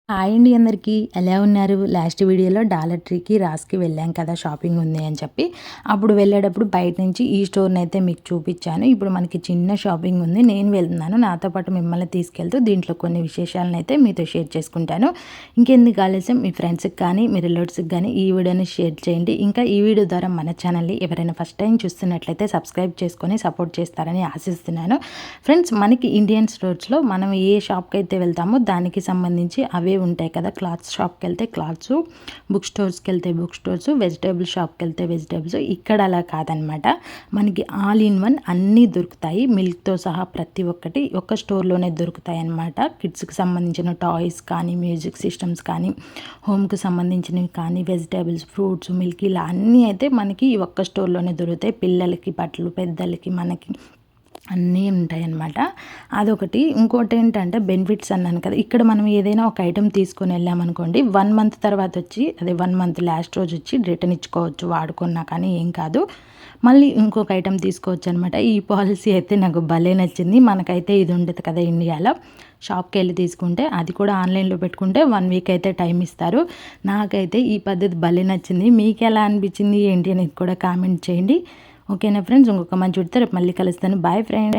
Hi అండి అందరికీ. ఎలా ఉన్నారు? లాస్ట్ వీడియోలో డాలర్ ట్రీకి, రాస్‌కి వెళ్ళాం కదా! షాపింగ్ ఉంది అని చెప్పి. అప్పుడు వెళ్ళేటప్పుడు బయట నుంచి ఈ స్టోర్‌నైతే మీకు చూపించాను. ఇప్పుడు మనకి చిన్న షాపింగ్ ఉంది. నేను వెళ్తున్నాను. నాతో పాటు మిమ్మల్ని తీసుకెళ్తూ దీంట్లో కొన్ని విశేషాలనైతే మీతో షేర్ చేసుకుంటాను. ఇంకెందుకు ఆలస్యం, మీ ఫ్రెండ్స్‌కి కానీ, మీ రిలేటివ్స్‌కి కానీ ఈ వీడియోని షేర్ చేయండి. ఇంకా ఈ వీడియో ద్వారా మన ఛానల్‌ని ఎవరైనా ఫస్ట్ టైం చూస్తున్నట్లయితే సబ్స్క్రైబ్ చేసుకొని సపోర్ట్ చేస్తారని ఆశిస్తున్నాను. ఫ్రెండ్స్, మనకి ఇండియన్ స్టోర్స్‌లో మనం ఏ షాప్‌కి అయితే వెళ్తామో దానికి సంబంధించి అవే ఉంటాయి కదా. క్లాత్స్ షాప్కి వెళ్తే క్లాత్స్, బుక్ స్టోర్స్కి వెళ్తే బుక్ స్టోర్స్, వెజిటేబుల్ షాప్కి వెళ్తే వెజిటేబుల్స్. ఇక్కడ అలా కాదనమాట. మనకి ఆల్ ఇన్ వన్ అన్నీ దొరుకుతాయి. మిల్క్తో సహా ప్రతి ఒక్కటి ఒక్క స్టోర్లోనే దొరుకుతాయి అన్నమాట. కిడ్స్కి సంబంధించిన టాయ్స్ కానీ, మ్యూజిక్ సిస్టమ్స్ కానీ, హోమ్కి సంబంధించినవి కానీ, వెజిటేబుల్స్, ఫ్రూట్స్, మిల్క్ ఇలా అన్నీ అయితే మనకి ఈ ఒక్క స్టోర్లోనే దొరుకుతాయి. పిల్లలకి బట్టలు, పెద్దలకి, మనకి అన్నీ ఉంటాయన్నమాట. అదొకటి. ఇంకోటి ఏంటంటే బెనిఫిట్స్ అన్నాను కదా. ఇక్కడ మనం ఏదైనా ఒక ఐటెం తీసుకొని వెళ్ళామనుకోండి, 1 మంత్ తర్వాత వచ్చి, అదే 1 మంత్ లాస్ట్ రోజు వచ్చి రిటర్న్ ఇచ్చుకోవచ్చు. వాడుకున్నా కానీ ఏం కాదు. మళ్ళీ ఇంకొక ఐటెం తీసుకోవచ్చు అనమాట. ఈ పాలసీ అయితే నాకు భలే నచ్చింది. మనకైతే ఇది ఉండదు కదా ఇండియాలో. షాప్కి వెళ్ళి తీసుకుంటే, అది కూడా ఆన్లైన్లో పెట్టుకుంటే 1 వీక్ అయితే టైం ఇస్తారు. నాకైతే ఈ పద్ధతి భలే నచ్చింది. మీకు ఎలా అనిపించింది ఏంటి అనేది కూడా కామెంట్ చేయండి. ఓకేనా ఫ్రెండ్స్? ఇంకొక మంచి వీడియోతో రేపు మళ్ళీ కలుస్తాను. Bye friends.